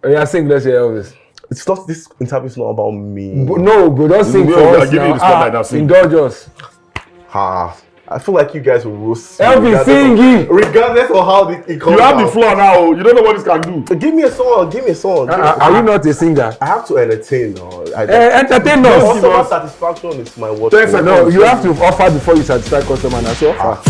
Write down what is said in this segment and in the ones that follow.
Yeah, sing Let's Hear Elvis. It's not, this interview is not about me. But don't sing for us give you the spotlight now. Indulge us. I feel like you guys will roast me. Elvis, singing. Regardless of how it comes You have out. the floor now. You don't know what this can do. Give me a song. Are you not a singer? I have to entertain. Entertain us. Customer satisfaction is my watch. No, you have to offer before you satisfy customer. And so offer.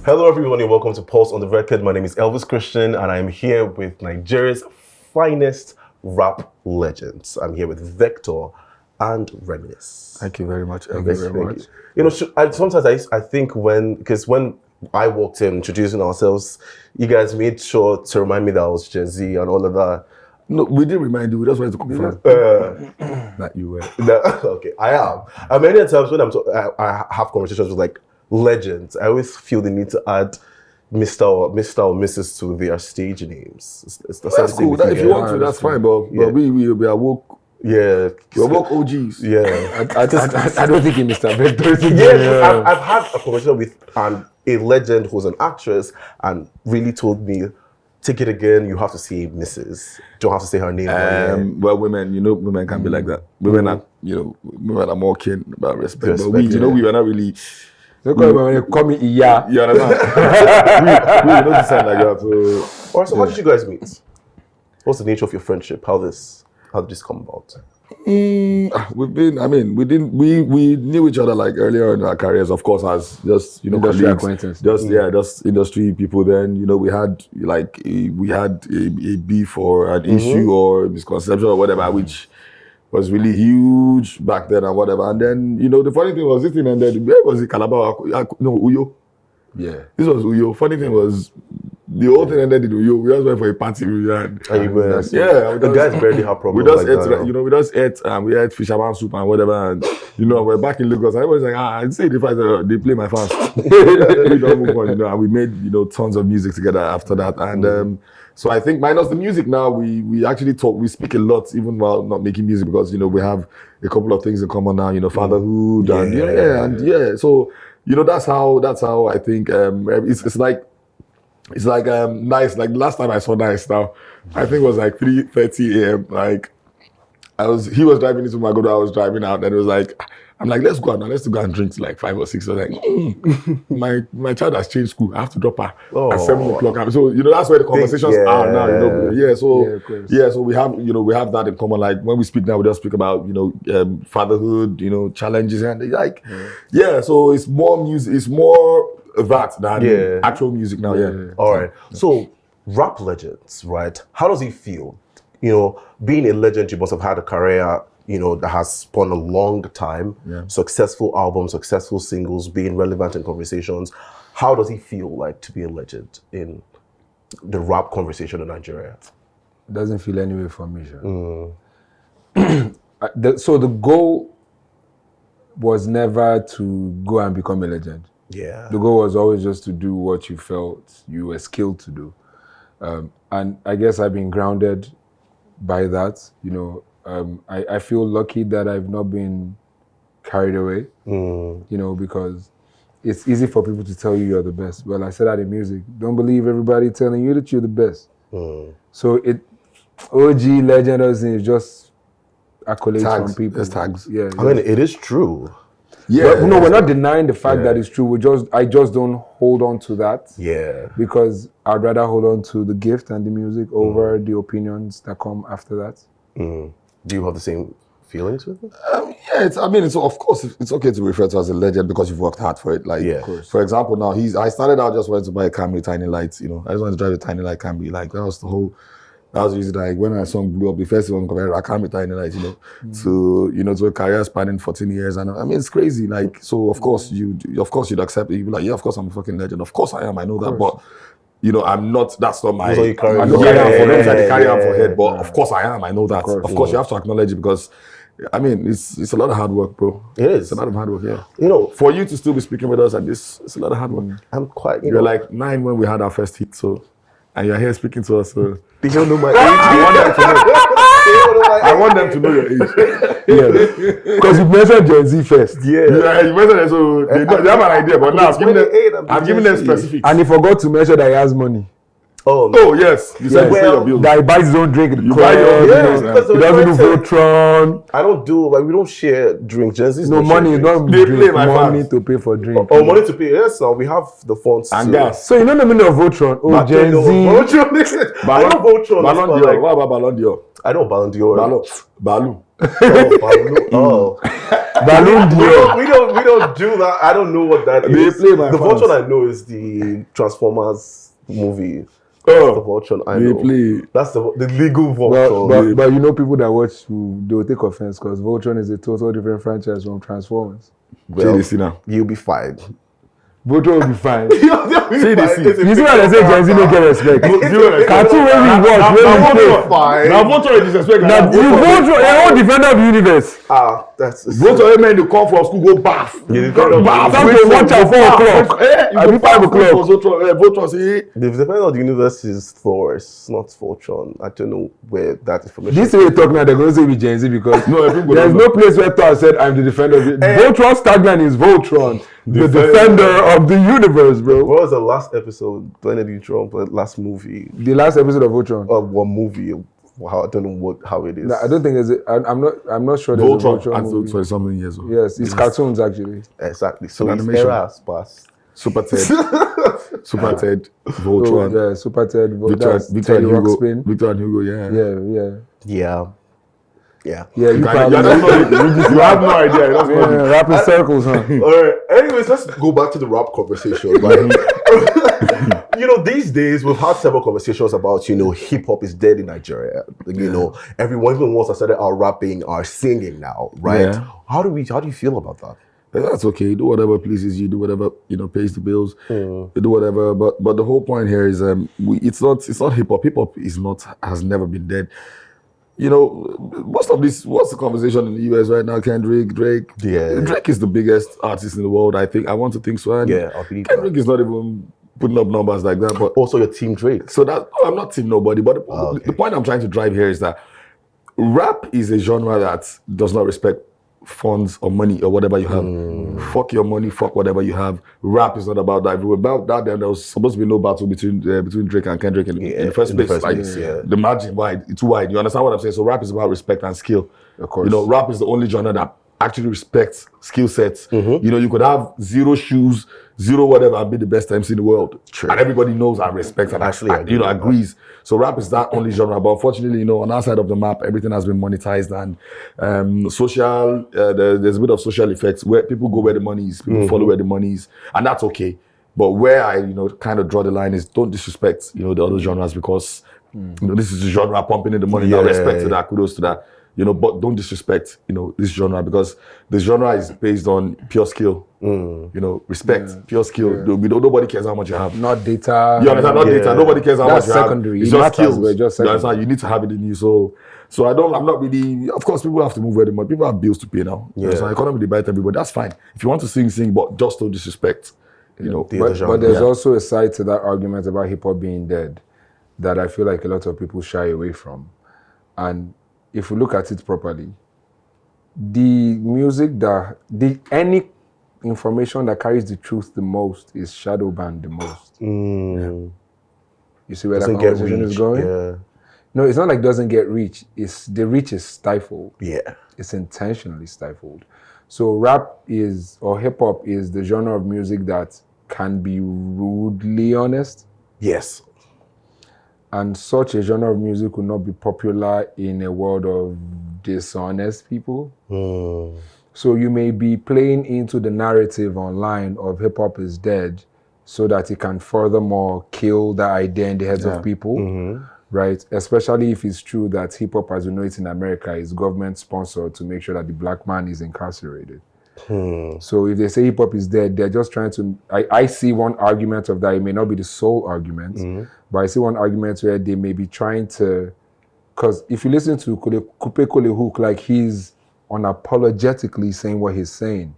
Hello everyone and welcome to Pulse on the Record. My name is Elvis Christian and I'm here with Nigeria's finest rap legends. I'm here with Vector and Reminisce. Thank you very much. Thank you. You know, sometimes I think when I walked in introducing ourselves, you guys made sure to remind me that I was Gen Z and all of that. No, we didn't remind you. We just wanted to confirm that you were. Okay, I am. And many times when I have conversations with like legends, I always feel the need to add Mr. or Mrs. to their stage names. That's cool. If you want to, that's fine. But we are woke. Yeah, we're woke OGs. Yeah, I don't think it's Mr. Vector. Yeah, I've had a conversation with a legend who's an actress and really told me, take it again, you have to say Mrs. Don't have to say her name. Well, women can be like that. Women are more keen about respect. But we were not really. When you call me Iya. You understand? we don't sound like that. So how did you guys meet? What's the nature of your friendship? How did this come about? We knew each other like earlier in our careers, of course, as just industry acquaintance. Just industry people. Then we had a beef or an issue or misconception or whatever, which was really huge back then and whatever. And then the funny thing was this thing ended. Where was it? Calabar? No, Uyo. Yeah, this was Uyo. Funny thing was, the whole thing ended in Uyo. We just went for a party. The guys barely have problems. We just ate and we ate fisherman soup and whatever. And we're back in Lagos. I was like, I'd say if they play my fans, we don't move on. And we made tons of music together after that. And so I think minus the music now, we actually talk. We speak a lot even while not making music because we have a couple of things in common now. Fatherhood and So that's how I think it's like Nice. Like last time I saw Nice now, I think it was like 3:30 a.m. Like he was driving into Magodo, I was driving out, and it was like, I'm like, let's go out now, let's go and drink till like 5 or 6. I was like, my child has changed school. I have to drop her at 7 o'clock. So that's where the conversations are now. So we have that in common. Like when we speak now, we just speak about fatherhood, challenges and So it's more music. It's more that than actual music now. All right. So rap legends, right? How does it feel? Being a legend, you must have had a career, that has spun a long time, successful albums, successful singles, being relevant in conversations. How does it feel like to be a legend in the rap conversation in Nigeria? It doesn't feel any way for me, sure. So the goal was never to go and become a legend. Yeah. The goal was always just to do what you felt you were skilled to do. And I guess I've been grounded by that, I feel lucky that I've not been carried away, because it's easy for people to tell you you're the best. Well, I said that in music. Don't believe everybody telling you that you're the best. So OG legend is just accolades from people. It's tags. Yeah. I mean, it is true. Yeah. But, we're not denying the fact that it's true. I just don't hold on to that. Yeah. Because I'd rather hold on to the gift and the music over the opinions that come after that. Do you have the same feelings with it? Of course, it's okay to refer to as a legend because you've worked hard for it. Like, of course. For example, now I started out just wanting to buy a Camry Tiny Lights. I just wanted to drive a Tiny Light Camry. Like that was usually like when our song blew up, the first one compared to Camry Tiny Lights, to a career spanning 14 years. And it's crazy. Like, so of course you'd accept it. You'd be like, yeah, of course I'm a fucking legend. Of course I am. I know that, but I'm not. That's not my. I carry on for head, but of course I am. I know that. Of course, you have to acknowledge it because, it's a lot of hard work, bro. It is. It's a lot of hard work. Yeah. For you to still be speaking with us at this, it's a lot of hard work. I'm quite. You're like 9 when we had our first hit, and you're here speaking to us. So they don't know my age. I want them to know. I want them to know your age. Yeah, because you mentioned Gen Z first. Yeah, you mentioned it, so they have an idea, but now I'm giving them specifics. And he forgot to mention that he has money. Oh yes, you said Yes. pay your bills. That he buys his own drink. You buy your own Yes, bills, because He doesn't do Voltron. I don't do we don't share drink. Gen Z's No don't money, share not drinks. They drink, play my money fans. to pay for drink. Oh, money to pay. Yes, now we have the funds And to- gas. So you know the meaning of Voltron? Oh, But Gen I know Z. Voltron. I know Voltron. Ballon but d'Or. like, What about Ballon d'Or? I know Ballon d'Or. Balu. Oh, Ballon. Oh. Balloon d'Or. We don't do that. I don't know what that They is. play my The fans. Voltron I know is the Transformers movie. The Oh, Voltron I they know. play. That's the legal Voltron. But you know people that watch, they will take offense because Voltron is a total different franchise from Transformers. See this now. You'll be fine. Voltron will be fine. See this. You see what I say, Gen Z don't get respect. Cartoon when we watch, when we play. Fine. Now Voltron is disrespect. Now, you Voltron, a whole defender of the universe. That's Voltron, men they come from school, go bath. Bath. Time to watch at 4 o'clock. I be 5 o'clock. Voltron, see. The defender of the universe is Thor. It's not Voltron. I don't know where that information. This way they talk now, they're going to say with Gen Z because No, everybody there's knows. no place where Thor said, I'm the defender of the Voltron's tagline is Voltron, the defender of the universe, bro. What was the last episode? When did you Trump? Last movie? The last episode of Voltron. One movie? How I don't know how it is. I don't think I'm not sure there's a Voltron Voltron, movie. for something years old. Yes, it's cartoons actually. Exactly. So An his animation. era has passed. Super Ted. Super Ted. Voltron. Oh, yeah, Super Ted, Victor Teddy and Hugo. Ruxpin. Victor and Hugo, yeah. Yeah. Yeah, you You probably have no idea. That's what yeah, rapping circles, huh? All right. Anyways, let's go back to the rap conversation. Right? These days we've had several conversations about, hip hop is dead in Nigeria. Everyone, even ones that started out rapping, are singing now, right? Yeah. How do you feel about that? That's okay. Do whatever pleases you. Do whatever pays the bills. Do whatever. But the whole point here is it's not hip hop. Hip hop has never been dead. Most of this. What's the conversation in the US right now? Kendrick, Drake. Yeah. Drake is the biggest artist in the world. I think. I want to think so. And Yeah, I believe Kendrick is not even putting up numbers like that. But Also, your team Drake. so that I'm not seeing nobody. But the point I'm trying to drive here is that rap is a genre that does not respect funds or money or whatever you have. Fuck your money, fuck whatever you have. Rap is not about that. If it were about that, then there was supposed to be no battle between Drake and Kendrick in the first place. The margin wide, it's wide. You understand what I'm saying? So rap is about respect and skill. Of course. Rap is the only genre that actually respects skill sets. You could have zero shoes, zero whatever, and be the best MC in the world. True. And everybody knows and respects and Actually, agrees. So rap is that only genre. But unfortunately, on our side of the map, everything has been monetized and social. There's a bit of social effects where people go where the money is, people follow where the money is, and that's okay. But where I kind of draw the line is don't disrespect the other genres because this is a genre pumping in the money. Now respect to that, kudos to that. But don't disrespect, this genre because this genre is based on pure skill. Respect, pure skill. Nobody cares how much you have. Not data. You understand? Not data. Nobody cares how That's much you secondary. have. It's It just matters, skills. but just You understand? secondary. You need to have it in you. So I'm not really. Of course, people have to move where the money. People have bills to pay now. You understand? Economy debate everybody. That's fine. If you want to sing, but just don't disrespect. But there's also a side to that argument about hip hop being dead that I feel like a lot of people shy away from. And if we look at it properly, the music any information that carries the truth the most is shadow banned the most. You see where that conversation is going? Yeah. No, it's not like it doesn't get reach. It's the reach is stifled. Yeah. It's intentionally stifled. So rap or hip hop is the genre of music that can be rudely honest. Yes. And such a genre of music would not be popular in a world of dishonest people. So you may be playing into the narrative online of hip hop is dead so that it can furthermore kill the idea in the heads of people, right? Especially if it's true that hip hop as we know it in America is government sponsored to make sure that the black man is incarcerated. So if they say hip hop is dead, they're just trying to, I see one argument of that. It may not be the sole argument, but I see one argument where they may be trying to, because if you listen to Kupe Kole Hook, like he's unapologetically saying what he's saying,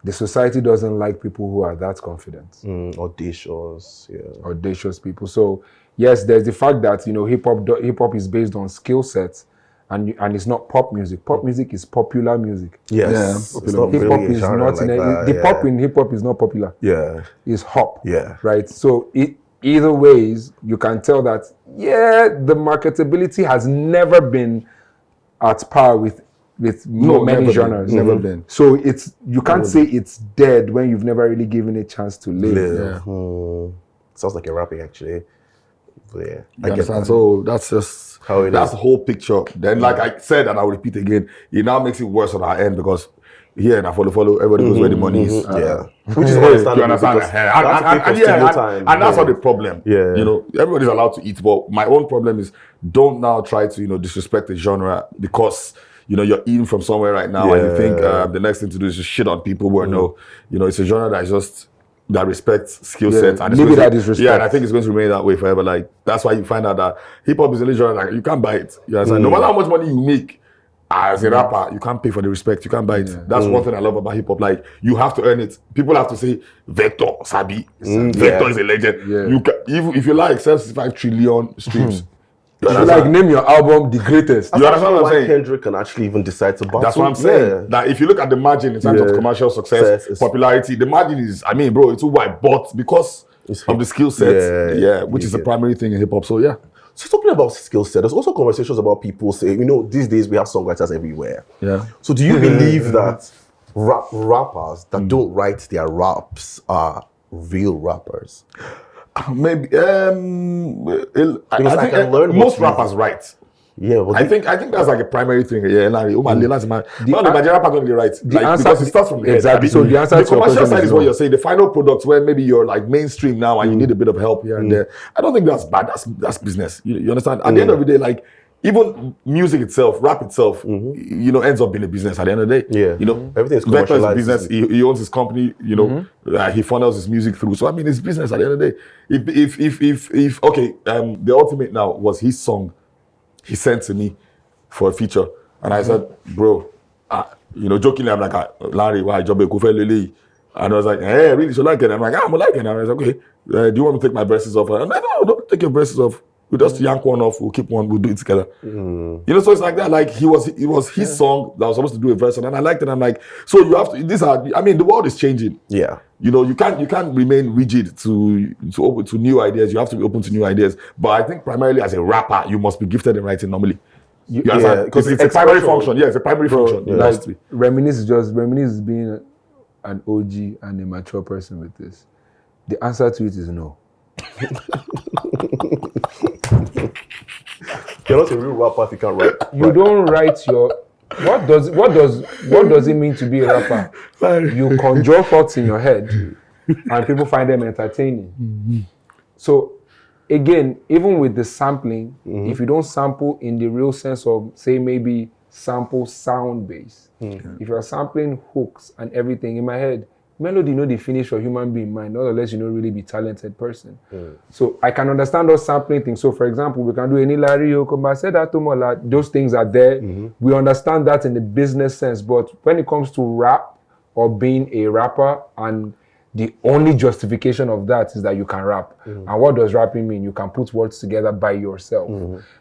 the society doesn't like people who are that confident. Audacious, yeah. Audacious people. So yes, there's the fact that hip hop is based on skill sets, and it's not pop music. Pop music is popular music. Yes. Yeah, It's not Hip hop really a is genre not like that. the pop in hip hop is not popular. Yeah. It's hop. Yeah. Right. So either ways, you can tell that the marketability has never been at par with many genres. Never been. So you can't say it's dead when you've never really given it a chance to live. Sounds like a rapping actually. But yeah. You understand? So that's just that's the whole picture. Then, like I said, and I'll repeat again, it now makes it worse on our end because here and I follow, everybody knows where the money is. Which is understandable. You understand? And that's not the problem. Yeah. You know, everybody's allowed to eat, but my own problem is don't now try to, disrespect the genre because you're eating from somewhere right now and you think the next thing to do is just shit on people where it's a genre that is just that respects skill sets and maybe that is respect. Yeah, and I think it's going to remain that way forever. Like that's why you find out that hip hop is a genre that you can't buy it. You understand? No matter how much money you make as a rapper, you can't pay for the respect. You can't buy it. That's one thing I love about hip hop. Like you have to earn it. People have to say Vector, Sabi. Vector is a legend. Yeah. You can, if you like 75 trillion streams. You name your album the greatest. You understand what I'm saying? Kendrick can actually even decide to battle. That's what I'm saying. That if you look at the margin in terms of commercial success, popularity, the margin is, it's too wide. But because of the skill set, which is the primary thing in hip hop. So yeah. So talking about skill set, there's also conversations about people saying, these days we have songwriters everywhere. Yeah. So do you believe that rappers that don't write their raps are real rappers? Maybe I think learn most rappers write. Yeah, well, I think that's like a primary thing. Yeah, like the rapper don't really write. Because it starts from the exactly. head. So the answer the to your commercial question side is no. what you're saying. The final products where maybe you're like mainstream now and you need a bit of help here and there. I don't think that's bad. That's business. You understand? At the end of the day, like even music itself, rap itself, ends up being a business at the end of the day. Yeah. Everything is Vector is a commercialized. business. He owns his company. He funnels his music through. So it's business at the end of the day. If the ultimate now was his song. He sent to me for a feature, and I said, "Bro, jokingly, I'm like, Larry, why job a Lily?" And I was like, "Hey, really? So like it?" I'm like, "I'm liking it." And I was like, "Okay, do you want me to take my braces off?" And I'm like, "No, don't take your braces off. We'll just yank one off. We'll keep one. We'll do it together." So it's like that. Like it was his song that was supposed to do a verse, and I liked it. I'm like, so you have to. The world is changing. Yeah. You can't remain rigid to new ideas. You have to be open to new ideas. But I think primarily as a rapper, you must be gifted in writing normally. Because it's a primary function. Yeah, it's a primary function. Like, Reminisce is being an OG and a mature person with this. The answer to it is no. You're not a real rapper if you can't write. You don't write your. What does it mean to be a rapper? You conjure thoughts in your head, and people find them entertaining. So, again, even with the sampling, if you don't sample in the real sense of, say, maybe sample sound base, if you're sampling hooks and everything in my head, melody no dey finish for human being mind, not unless you know really be talented person. So I can understand those sampling things. So for example, we can do any Larry Yokomba said that to Mola. Those things are there. We understand that in the business sense, but when it comes to rap or being a rapper, and the only justification of that is that you can rap. And what does rapping mean? You can put words together by yourself.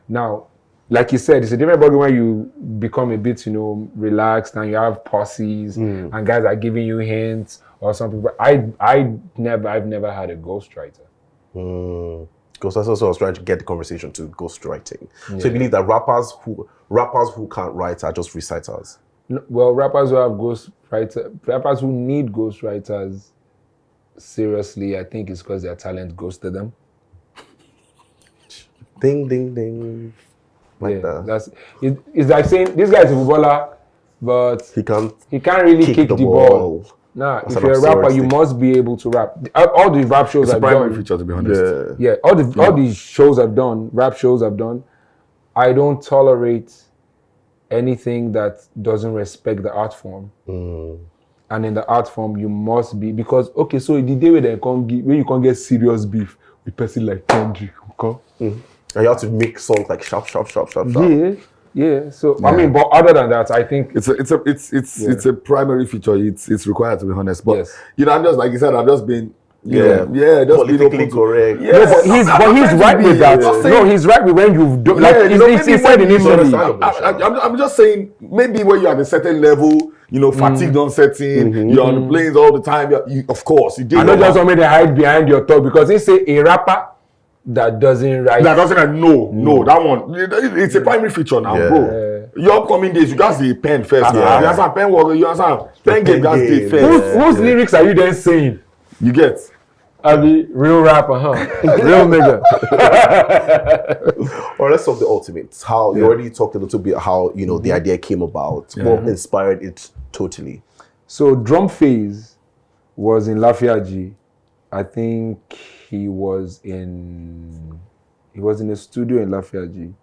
Now, like you said, it's a different ballgame when you become a bit, relaxed and you have posses and guys are giving you hints or something. But I've never had a ghostwriter. Because that's also I was trying to get the conversation to ghostwriting. So you believe that rappers who can't write are just reciters? No, well, rappers who need ghostwriters, seriously, I think it's because their talent ghosted them. Ding, ding, ding. It's like saying this guy's a footballer, but he can't really kick the ball. Nah, if you're a rapper, you must be able to rap. All the rap shows I've done. It's a primary feature, to be honest. Yeah, all these shows I've done, rap shows I've done, I don't tolerate anything that doesn't respect the art form. And in the art form, you must be, because so the day when you can't get serious beef with a person like Kendrick, okay? And you have to make songs like sharp. Yeah. So but other than that, I think it's a primary feature. It's required, to be honest. But I'm just, like you said, I've just been Just politically correct. Yeah, No, but he's right with that. No, he's right with when you've done. Like he said initially. I'm just saying, maybe when you're at a certain level, fatigue don't set in. You're on the planes all the time. Of course, you did. I don't just want me to hide behind your talk because he say a rapper that doesn't write. No, that one. It's a primary feature now, bro. Your upcoming days, you guys the pen first. You understand? Pen work. You understand? Pen game, guys the first. Whose lyrics are you then saying? You get? I mean, real rapper, huh? Real nigga. Or let's talk the ultimates. How you already talked a little bit how the idea came about. What inspired it totally? So Drum Phase was in Lafayette. I think he was in a studio in Lafayette,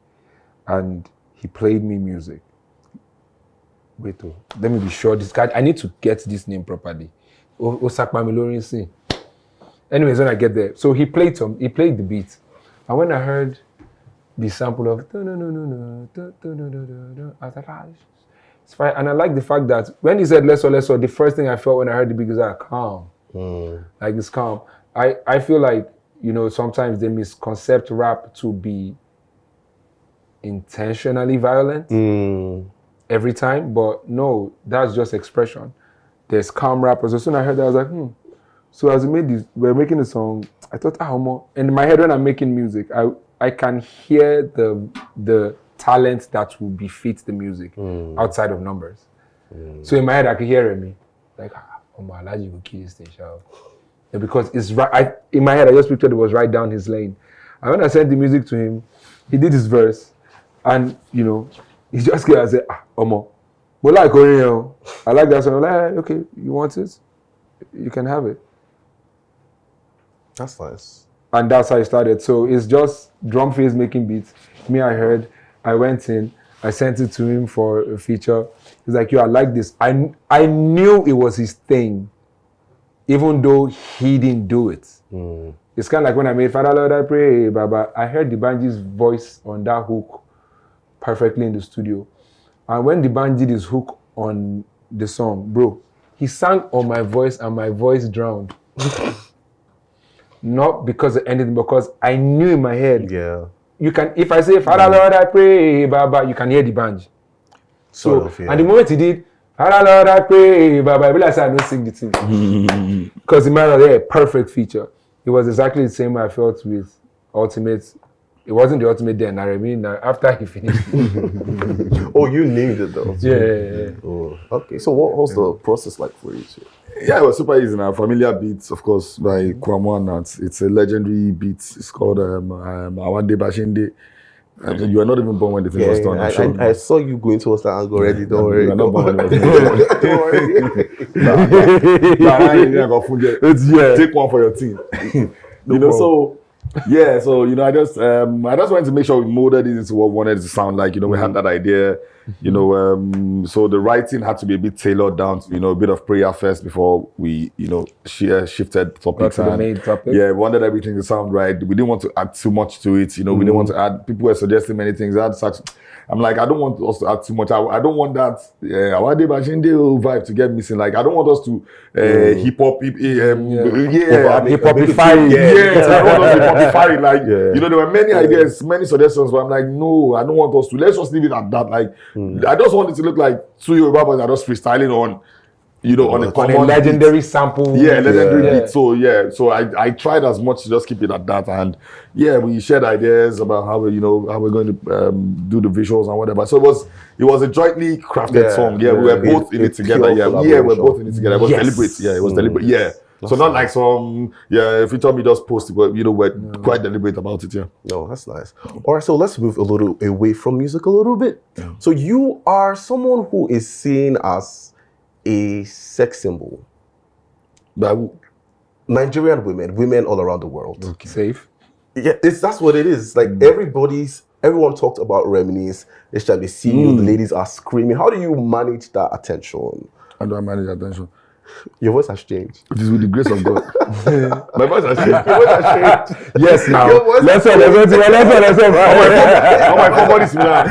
and he played me music. Wait, let me be sure. This guy, I need to get this name properly. Osakpami Lorenzi. Anyways, when I get there, so he played the beat, and when I heard the sample of I was like, it's fine. And I like the fact that when he said let's go, the first thing I felt when I heard the beat was like calm, like it's calm. I feel like sometimes they misconcept rap to be intentionally violent every time, but no, that's just expression. There's calm rappers. As soon as I heard that, I was like, So as we're making a song, I thought, in my head when I'm making music, I can hear the talent that will befit the music outside of numbers. So in my head, I could hear me like, Alaji will kill this thing, because it's right. In my head, I just pictured it was right down his lane. And when I sent the music to him, he did his verse, and he just came and said, but like, I like that song. I'm like, okay, you want it? You can have it. That's nice. And that's how it started. So it's just Drum Phase making beats. I went in, I sent it to him for a feature. He's like, I like this. I knew it was his thing, even though he didn't do it. It's kind of like when I made Father Lord I Pray, Baba, I heard the Banji's voice on that hook perfectly in the studio. And when the Banji did his hook on the song, bro, he sang on my voice and my voice drowned. Not because of anything, because I knew in my head. Yeah. You can, if I say, Father Lord I Pray, Baba, you can hear the Banji. And the moment he did, Father Lord I Pray, Baba, I realized I don't sing the thing. Because it might have been a perfect feature. It was exactly the same way I felt with Ultimate. It wasn't the Ultimate then, I mean, after he finished it. Oh, you named it though. Yeah. Oh, okay. So what was the process like for you two? Yeah, it was super easy now. Familiar Beats, of course, by Kwamwan. It's a legendary beat. It's called Awande Bashinde. You are not even born when the thing was done. I saw you going towards that angle already. Don't worry. You are not born when the thing was done. Take one for your team. So I just wanted to make sure we molded it into what we wanted it to sound like. We had that idea. So the writing had to be a bit tailored down to, a bit of prayer first before we, shifted topics. To the main topic. Yeah, we wanted everything to sound right. We didn't want to add too much to it. We didn't want to add, people were suggesting many things. I'm like, I don't want us to add too much. I don't want that Awade Bashinde vibe to get missing. Like, I don't want us to hip-hopify it. I don't want us to hip-hopify it. Like, there were many ideas, many suggestions, but I'm like, no, I don't want us to. Let's just leave it at that. Like, I just want it to look like two Yoruba boys are just freestyling on a legendary sample. Yeah, legendary beat. So I tried as much to just keep it at that, and we shared ideas about how we're going to do the visuals and whatever. So it was a jointly crafted song. Yeah, we were both in it together. We're both in it together. It was deliberate. Yeah, it was deliberate. Yeah. So not like some if you told me just post it, but we're quite deliberate about it. Yeah. No, that's nice. All right, so let's move a little away from music a little bit. Yeah. So you are someone who is seen as a sex symbol. But Nigerian women all around the world. Okay. Safe. Yeah, that's what it is. Like everyone talked about Reminisce. Each time they see you, the ladies are screaming. How do you manage that attention? How do I manage attention? Your voice has changed. It is with the grace of God. My voice has changed. Your voice has changed. Yes, now. Let's go. Oh, my body similar.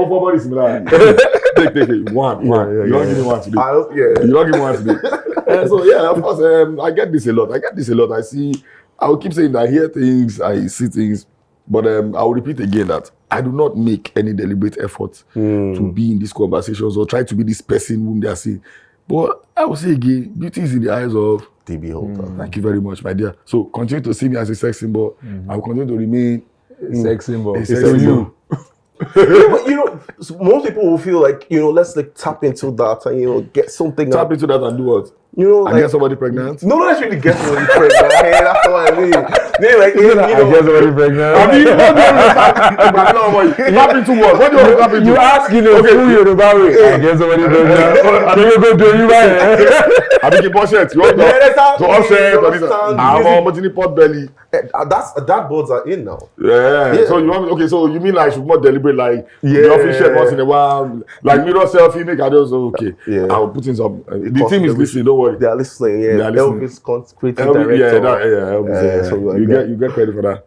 Body similar. Take it. One. You don't give me one today. You don't give me one today. So yeah, of course, I get this a lot. I will keep saying that I hear things, I see things, but I will repeat again that I do not make any deliberate effort to be in these conversations or try to be this person whom they are seeing. But I will say again, beauty is in the eyes of the beholder. Thank you very much, my dear. So continue to see me as a sex symbol. I will continue to remain Sex symbol. a sex So symbol. So most people will feel like, let's like tap into that and, get something Tap up. into that and do what? And And get somebody pregnant? No, not actually get somebody pregnant. That's what I mean. They're like, I guess already pregnant. I mean, what do you want to tap into what? What do you want to tap into? You ask, full Yoruba way. I guess already pregnant. Can you go do you right? I think bullshit. You want to offset or this? I'm almost in the pot belly. That boards are in now. Yeah. So you want okay? So you mean like I should more deliberate, like the office shirt once in a while, like mirror selfie, make I just okay. Yeah. I'll put in some. The team is listening. Don't worry. They are listening. Yeah. They are listening. Elvis, creative director. Elvis. So you get credit for that.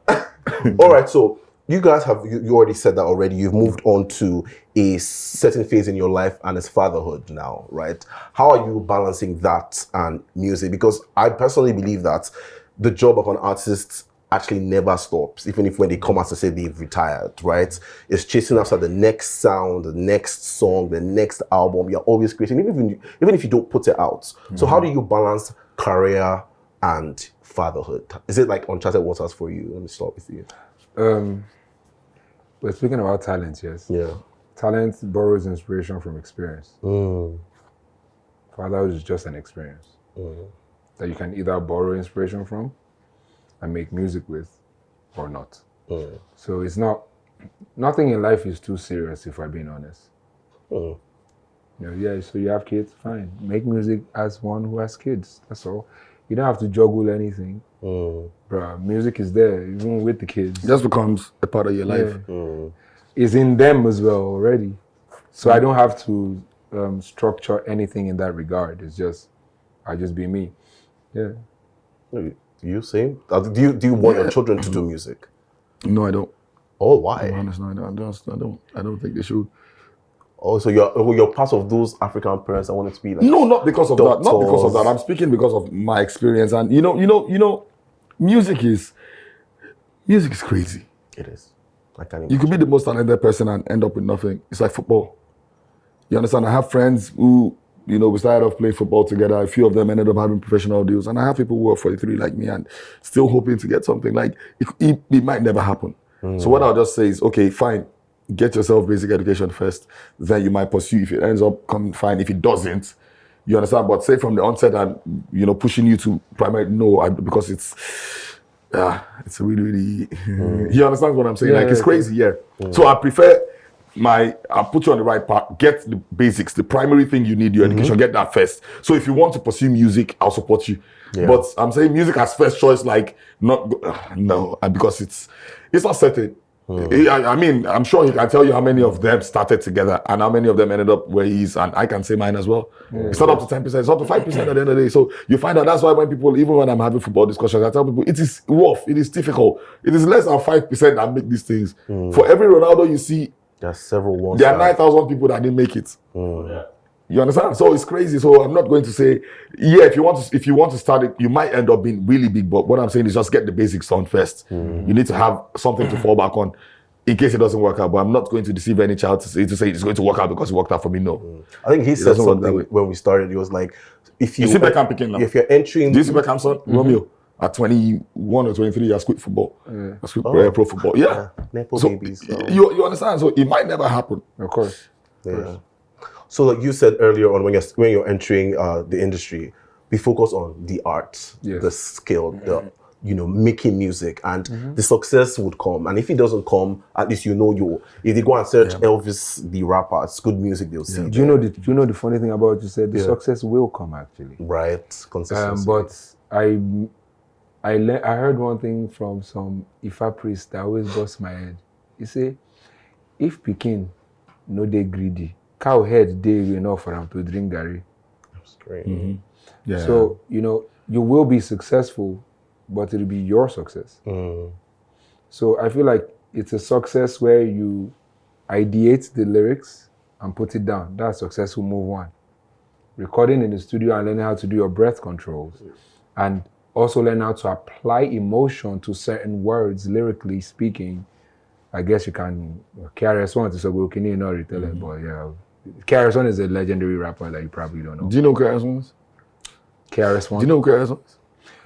All right. So you guys you already said that already. You've moved on to a certain phase in your life, and it's fatherhood now, right? How are you balancing that and music? Because I personally believe that the job of an artist actually never stops, even if when they come out to say they've retired, right? It's chasing after the next sound, the next song, the next album. You're always creating, even if you don't put it out. So how do you balance career and fatherhood? Is it like uncharted waters for you? Let me start with you. We're speaking about talent, yes. Yeah. Talent borrows inspiration from experience. Fatherhood is just an experience that you can either borrow inspiration from and make music with, or not. So it's nothing in life is too serious, if I'm being honest. So you have kids, fine. Make music as one who has kids, that's all. You don't have to juggle anything. Bruh, music is there, even with the kids. It just becomes a part of your life. It's in them as well already. So I don't have to structure anything in that regard. I just be me. Yeah. You same? Do you want your children to do music? No, I don't. Oh, why? I'm honest, no, I don't think they should. Oh, so you're part of those African parents that want it to be like no, not because of doctors. that. Not because of that. I'm speaking because of my experience, and music is crazy. It is. I can't imagine. You could be the most talented person and end up with nothing. It's like football. You understand? I have friends who, we started off playing football together. A few of them ended up having professional deals, and I have people who are 43 like me and still hoping to get something. Like it might never happen. So what I'll just say is, okay, fine. Get yourself basic education first, then you might pursue. If it ends up coming fine, if it doesn't, you understand. But say from the onset, I'm pushing you to primary. No, because it's really, really. You understand what I'm saying? Yeah, it's crazy. Yeah. So I prefer I'll put you on the right path. Get the basics, the primary thing you need, your education. Get that first. So if you want to pursue music, I'll support you. Yeah. But I'm saying music as first choice, no, because it's not certain. I mean, I'm sure he can tell you how many of them started together and how many of them ended up where he is, and I can say mine as well. It's not up to 10%, it's up to 5% at the end of the day. So you find out that's why when people, even when I'm having football discussions, I tell people it is rough, it is difficult. It is less than 5% that make these things. For every Ronaldo you see, there are several ones. There are 9,000 people that didn't make it. You understand? So it's crazy. So I'm not going to say, if you want to start it, you might end up being really big. But what I'm saying is just get the basics done first. You need to have something to fall back on in case it doesn't work out. But I'm not going to deceive any child to say it's going to work out because it worked out for me. No. I think he said something when we started. He was like, if you're entering, do you see Beckham son? Romeo, at 21 or 23, I quit football. I quit pro football. Yeah. Nepo So babies. So. you understand? So it might never happen. Of course. Yeah. So like you said earlier on, when you're entering the industry, we focus on the art, the skill, the making music, and the success would come. And if it doesn't come, at least if they go and search Elvis the rapper, it's good music they'll see. Do you know the funny thing about what you said? The success will come actually. Right, consistency. But I heard one thing from some Ifa priest that always busts my head. He say, if Pikin no dey greedy, cow head dey enough for him to drink garri. That's great. Yeah. So you will be successful, but it'll be your success. So I feel like it's a success where you ideate the lyrics and put it down. That's successful move one. recording in the studio and learning how to do your breath controls, and also learn how to apply emotion to certain words, lyrically speaking. I guess you can. KRS-One is a Wilkini and not tell it, but yeah, KRS-One is a legendary rapper that you probably don't know. Do you know KRS-One? KRS-One. Do you know KRS-One?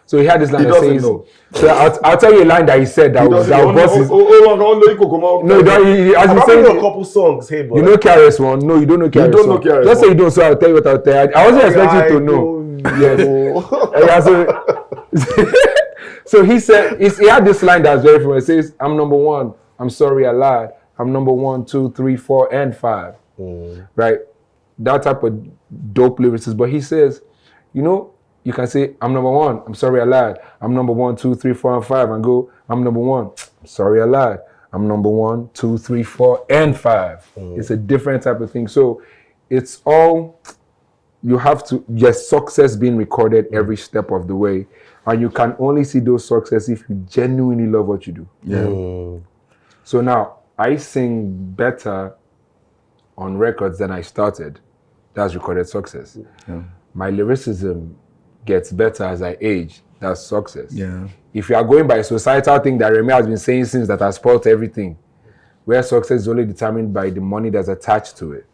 So he had this line He that doesn't says, know. so I'll tell you a line that he said that was no, he don't, as I'm you saying say, a couple songs. Hey, but you know KRS-One? No, you don't know KRS-One. don't know KRS-One. Just say you don't, so I'll tell you what I'll tell you. I wasn't expecting you to know. Yes. So he said, he had this line that's very famous. It says, I'm number one, I'm sorry I lied. I'm number 1, 2, 3, 4, and 5. Right? That type of dope lyricist. But he says, you know, you can say, I'm number 1, I'm sorry I lied. I'm number 1, 2, 3, 4, and 5. And go, I'm number 1, I'm sorry I lied. I'm number 1, 2, 3, 4, and 5. It's a different type of thing. So it's all, you have to, yes, success being recorded every step of the way. And you can only see those success if you genuinely love what you do. Yeah. So now, I sing better on records than I started. That's recorded success. My lyricism gets better as I age. That's success. Yeah. If you are going by a societal thing that Remy has been saying since, that has spoiled everything, where success is only determined by the money that's attached to it.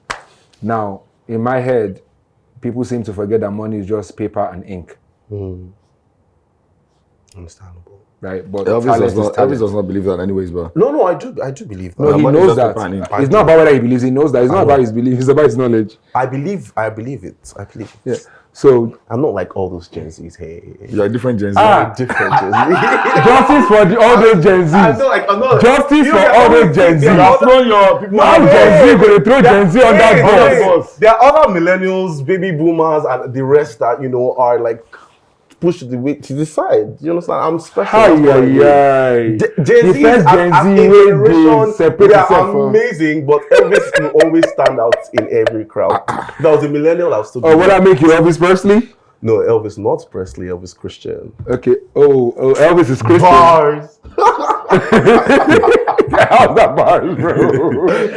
Now, in my head, people seem to forget that money is just paper and ink. Understandable. Right? But Elvis does not believe that anyways, but No, I do believe that. no, he money is knows just that. paper and ink. It's not about whether he believes. He knows that. It's not about his belief. It's about his knowledge. I believe it. Yeah. So I'm not like all those Gen Zs. Hey, you're a different Gen Z. different Gen Z. justice for all those Gen Zs. I'm not. Justice for all those Gen Zs. You're throwing your people How Gen Z going to throw Gen Z on that bus? There are other millennials, baby boomers, and the rest that are like pushed to the side. You understand? I'm special. Gen Z, as a generation, they are amazing, but Elvis will always stand out in every crowd. If I was a millennial, I would still. Oh, would I make you Elvis Presley? No, Elvis not Presley. Elvis Christian. Okay. Oh, Elvis is Christian. Bars. How's that bars, bro?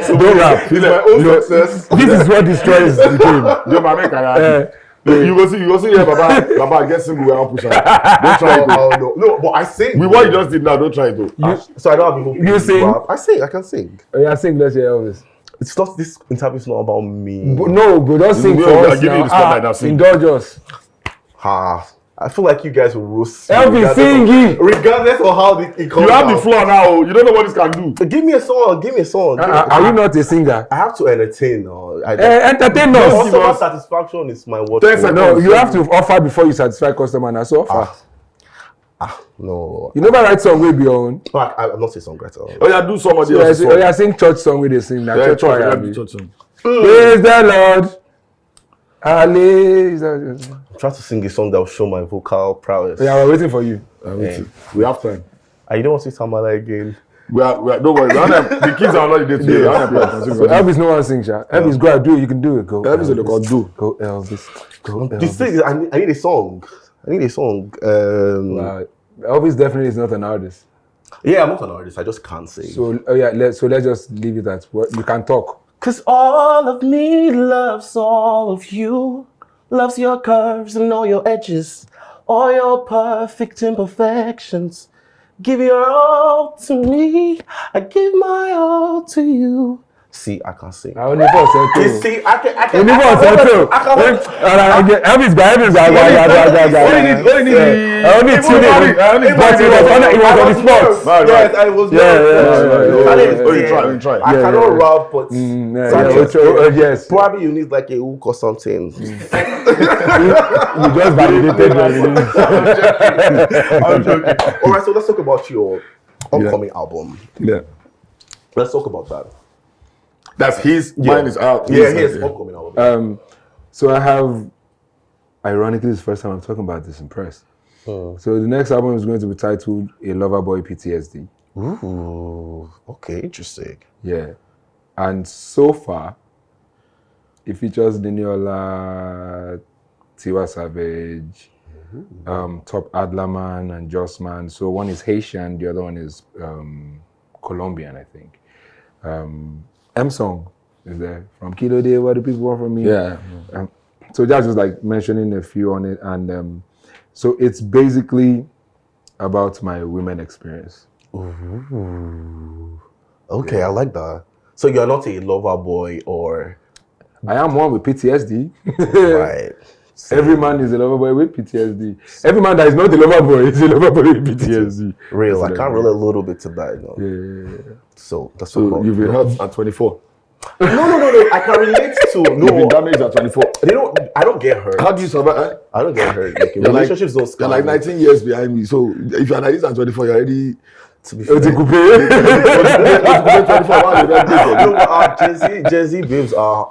So don't rap. It's my own success. This is what destroys the game. Yo, my man, you go see here, Baba get single where I'm pushing. Don't try it. No, but I sing. With what you just did now, don't try it though. So I don't have You sing? Rap. I sing. I can sing. Oh, yeah, sing. Let's hear Elvis. It's not. This interview is not about me. But no, but don't sing No, for I'll us give you now. the spotlight, now sing. Indulge us. I feel like you guys will roast me. Elvis, singing. Regardless of how it comes You have the out. floor now. You don't know what this can do. Give me a song. Are you not a singer? I have to entertain. Entertain us. Customer satisfaction is my watch. No, you have to offer before you satisfy customer. Now, so offer. No. You never write song with your own. I'm not a songwriter. Oh yeah, do somebody else's song. Oh yeah, sing church song with they sing. Now, Yeah, church choir, yeah, abi. do church song. Praise the Lord. Hallelujah. I'm trying to sing a song that will show my vocal prowess. Yeah, we're waiting for you. We have time. You don't want to see Tamala again. We are, don't worry. The kids are not the day today. So Elvis, no one sings, Sha. Elvis, go ahead, do it. You can do it. Go. Elvis is the called do. Go Elvis. Go The Elvis. thing is, I need a song. Elvis definitely is not an artist. Yeah, I'm not an artist. I just can't sing. So let's just leave it at what you can talk. 'Cause all of me loves all of you. Loves your curves and all your edges. All your perfect imperfections. Give your all to me. I give my all to you. See, I can't sing. I only for settle. You see, I can. Only for settle. Elvis, go. Only 2 days. But it was on the spot. Yes, I was. You try. I cannot rap, but yes. probably you need like a hook or something. You just validated I'm joking. All right, so let's talk about your upcoming album. Yeah. Let's talk about that. That's his. Mine is out. Yeah, his upcoming album. So I have, ironically, it's the first time I'm talking about this in press. So the next album is going to be titled A Lover Boy PTSD. Ooh, okay, interesting. Yeah. And so far, it features Deniola, Tiwa Savage, Top Adlaman and Jossman. So one is Haitian, the other one is Colombian, I think. M Song is there from Kilo Day, what do people want from me? Yeah. So that's just like mentioning a few on it, and so it's basically about my women experience. Ooh. Okay, I like that. So you're not a lover boy or... I am one with PTSD. Right. Every man is a lover boy with PTSD. Every man that is not a lover boy is a lover boy with PTSD. Real, I can't relate a little bit to that, you know. Yeah. So that's So what you've been hurt at 24. No. I can relate to You've been damaged at 24. I don't get hurt. How do you survive? I don't get hurt. Like, You're relationships don't You're scar like me. 19 years behind me. So if you're like this at 24, you're already... To be fair. It's a coupe. No, but Gen Z babes are...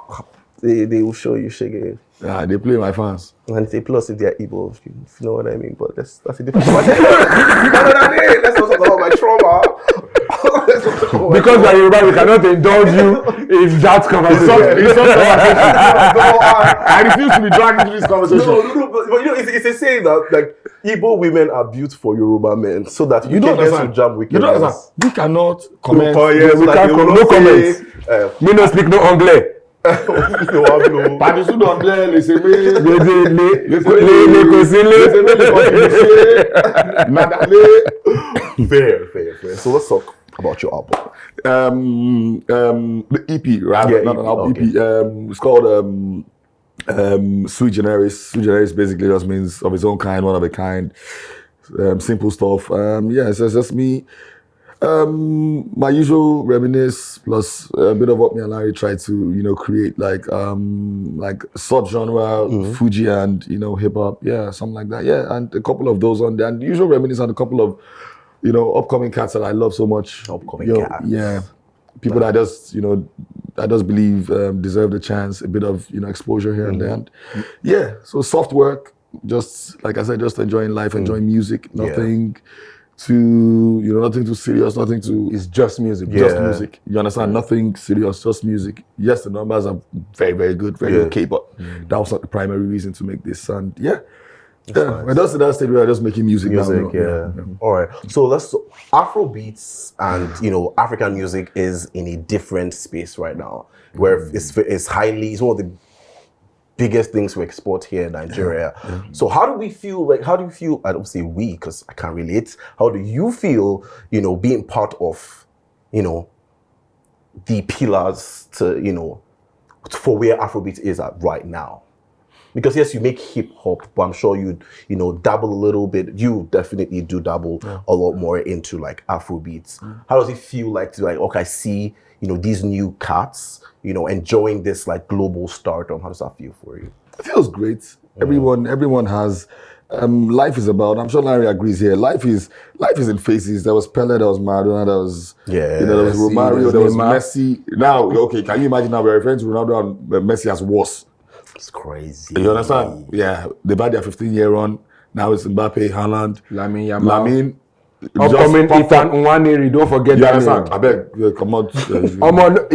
They will show you shit. Yeah, they play my fans. And they plus if they're Igbo, if you know what I mean. But that's a different Let's not talk about my trauma. Because by Yoruba, we cannot indulge you in that conversation. I refuse to be dragged into this conversation. No, but you know, it's a saying that like Igbo women are built for Yoruba men, so that you don't can get to understand. jam with You don't understand. We cannot comment. Oh yes, We can't no comments. Me no speak no Anglais. Pas-dessus d'anglais, laissez-moi. Fair. So let's talk about your album. The EP, right? Yeah, Not an album, okay. EP. It's called Sui Generis. Sui Generis basically just means of its own kind, one of a kind. Simple stuff. It's just me. My usual reminisce plus a bit of what me and Larry try to, create like sub-genre, Fuji and, hip hop. Yeah, something like that. Yeah, and a couple of those on there. And the usual reminisce and a couple of, upcoming cats that I love so much. Upcoming cats. Yeah. People that I just believe deserve the chance, a bit of, exposure here and there. And yeah, so soft work, just like I said, just enjoying life, enjoying music, nothing nothing too serious, nothing too... It's just music. Just music. You understand? Nothing serious, just music. Yes, the numbers are very, very good, very okay, but that was not the primary reason to make this. And we're just at that stage where we're just making music now. All right. So Afrobeats and, African music is in a different space right now, where it's one of the biggest things we export here in Nigeria. So how do you feel, I don't say we, because I can't relate. How do you feel, being part of, the pillars to, for where Afrobeat is at right now? Because yes, you make hip hop, but I'm sure you dabble a little bit. You definitely do dabble a lot more into like Afrobeats. How does it feel like to I see, these new cats, enjoying this like global stardom? How does that feel for you? It feels great. Everyone has. Life is about. I'm sure Larry agrees here. Life is in phases. There was Pele, there was Maradona, there was there was Romario, there was Messi. Now, okay, can you imagine now we're referring to Ronaldo and Messi as worse? It's crazy. You understand? Yeah, they've had their 15-year run. Now it's Mbappe, Haaland, Lamine Yamal. Lamine. Upcoming Ethan Nwaneri, don't forget You that understand? name. I beg, come on.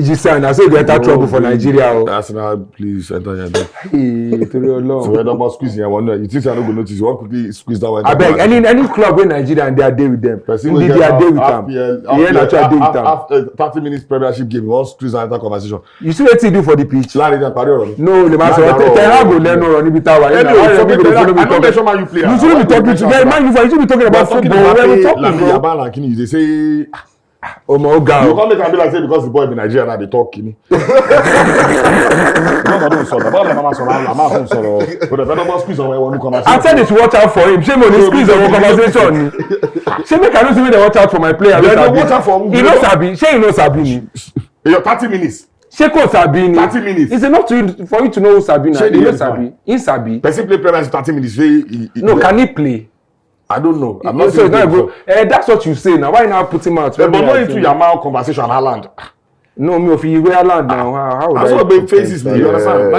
Giselle, I say you enter trouble for Nigeria. Arsenal, please enter here. Hey, to real long. So we're not about squeezing here. You think you're not going to notice? You want quickly squeeze that one. I beg, any club in Nigeria and they are there with them. Indeed, they are there with them. Yeah, naturally there with them. After 30 minutes premiership game, you want squeeze and enter conversation. You see what you do for the pitch? Larry, that party on. No, the man said, "Tell go learn no run if tower." I know they show man you play. You shouldn't be talking to them. Man, you should be talking about football. Where we talking, bro? They say, oh my God. You can't make a be like say because the boy in Nigeria now they talk kini. I said they should watch out for him. Shame on his squeeze of conversation. Shame make I don't see they watch out for my player. Watch out for him. He knows Sabi. Shame he knows Sabini. 30 minutes. Sheko Sabini. 30 minutes. It's enough for you to know Sabina. He knows Sabi. In Sabi. Person play Premier 30 minutes. No, can he play? I don't know. I'm not saying that's what you say now. Why now put him out? But not into Yamal conversation Haaland. No, me if you wear land now. How would that's what big phases me. You understand?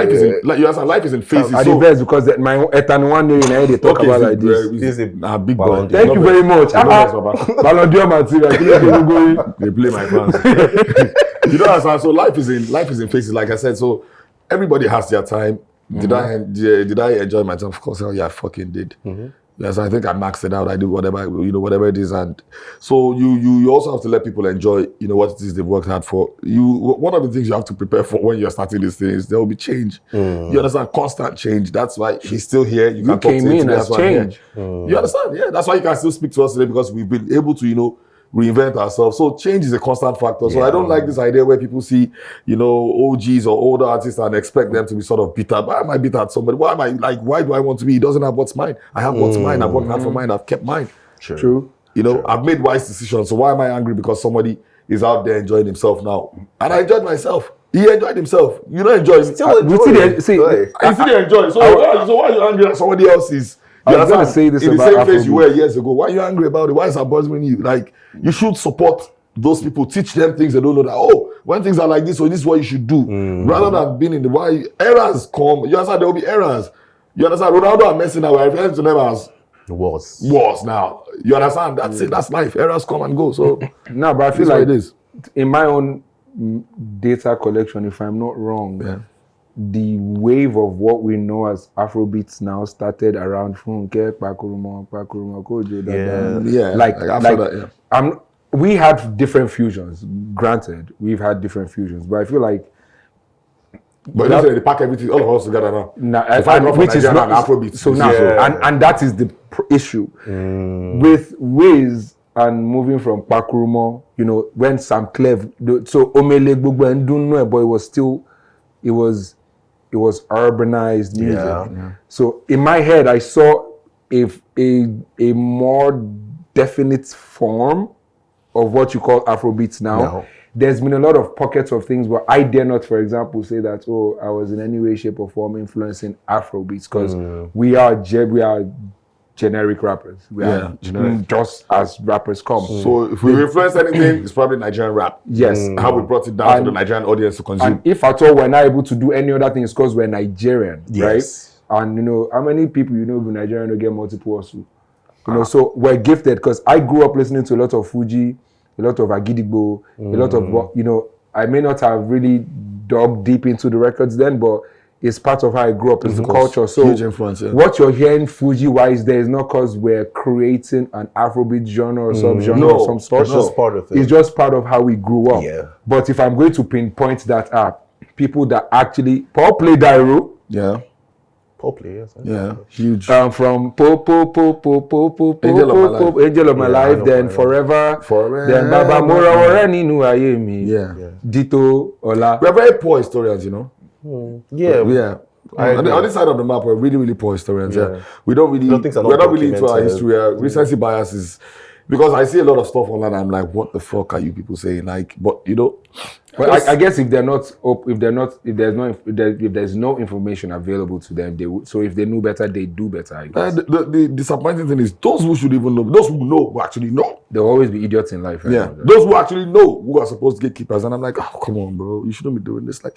Life is in phases. I the best because my Ethan one day in they talk about like this. This is a big ball. Thank you very much. Ballon d'Or material. They play my fans. You know what? So life is in phases, like I said. So everybody has their time. Did I enjoy myself? Of course, hell yeah, I fucking did. Yes, I think I maxed it out. I did whatever it is, and so you also have to let people enjoy, what it is they've worked hard for. One of the things you have to prepare for when you're starting this thing is there will be change. You understand? Constant change. That's why he's still here. You can talk to him. That's change. You understand? Yeah, that's why you can still speak to us today because we've been able to, reinvent ourselves. So change is a constant factor. So I don't like this idea where people see, OGs or older artists and expect them to be sort of bitter. Why am I bitter at somebody? Why am I why do I want to be? He doesn't have what's mine. I have what's mine. I've worked hard for mine. I've kept mine. True. I've made wise decisions. So why am I angry because somebody is out there enjoying himself now? And I enjoyed myself. He enjoyed himself. You don't enjoy me. Still enjoy. You still enjoy. So why are you angry at somebody else's? I was going to say this in about the same place Afrobeat. you were years ago. Why are you angry about it? Why is that bothering you? Like, you should support those people, teach them things they don't know that, when things are like this, so this is what you should do. Rather than being in the why errors come. You understand? There will be errors. You understand? Ronaldo and Messi now, we're referring to them as wars now. You understand? That's it. That's life. Errors come and go. So no, but I feel like it is. In my own data collection, if I'm not wrong, the wave of what we know as Afrobeats now started around Funke, Pakuruma, Kojo. Like we had different fusions. Granted, we've had different fusions, but I feel like. But they pack everything, all of us together now. Which is not Afrobeats. So now, and that is the issue with Wiz and moving from Pakuruma. When Sam Cleve, so Omele Gbogbo and Dunno, but it was urbanized music. Yeah. So in my head, I saw a more definite form of what you call Afrobeats now. No. There's been a lot of pockets of things, but I dare not, for example, say that, I was in any way, shape, or form influencing Afrobeats because we are generic rappers. We are just as rappers come. So if we influence anything, it's probably Nigerian rap. Yes. How we brought it down to the Nigerian audience to consume. And if at all we're not able to do any other thing, it's because we're Nigerian, Yes. right? And how many people who Nigerian don't get multiple also? So we're gifted because I grew up listening to a lot of Fuji, a lot of Agidigbo, a lot of I may not have really dug deep into the records then, but it's part of how I grew up in the culture. So huge influence, what you're hearing Fuji-wise there is not because we're creating an Afrobeat genre or sub-genre of some sort. It's just part of it. It's just part of how we grew up. Yeah. But if I'm going to pinpoint that up, people that actually Paul played Dairo. Yeah. Paul play, yes. Yeah. Huge. From Angel of My Life, then Forever, then Baba Mora Ore Ninu Ayemi. Yeah. Dito Ola. We're very poor historians, Yeah. Yeah. On the other side of the map, we're really, really poor historians. Yeah. We're not really into our history. Recency bias is because I see a lot of stuff online. I'm like, what the fuck are you people saying? Like, but But I guess if there's no information available to them, they would. So if they knew better, they do better. I guess. The disappointing thing is those who should even know, those who know who actually know. There'll always be idiots in life. Yeah, those who actually know who are supposed to get keepers, and I'm like, oh come on, bro, you shouldn't be doing this. Like,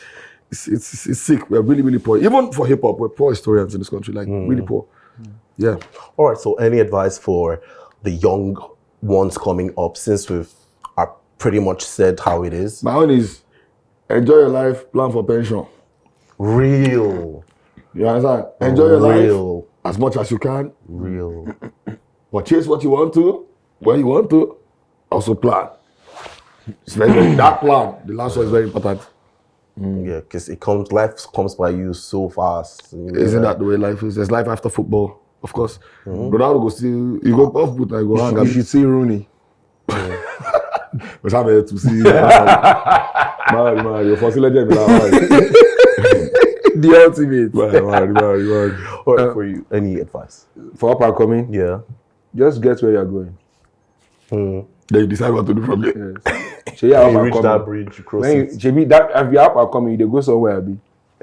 it's sick. We're really, really poor. Even for hip hop, we're poor historians in this country. Like, really poor. Yeah. All right. So, any advice for the young ones coming up? Since we've pretty much said how it is. My own is enjoy your life, plan for pension. Real. You understand? Enjoy your life as much as you can. Real. But chase what you want to, when you want to, also plan. It's very that plan, the last one is very important. Yeah, because life comes by you so fast. Isn't that the way life is? There's life after football, of course. Ronaldo go still, you go off boot and you go hang. You should see Rooney. But I'm here to see man, you're for legend. The ultimate. Man. All right, for you, any advice? For up and coming, Yeah. just get where you're going. Then you decide what to do from there. Yes. When you reach that bridge, you cross it. If you're up and coming, they go somewhere. Be.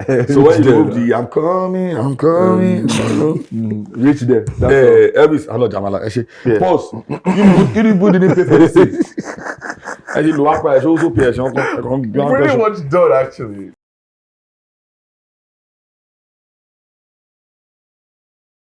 So when you move the I'm coming. Reach there. Elvis, hello Jamala. Pause. You didn't pay for this thing. And you look at it, also pay. Pretty much done, actually.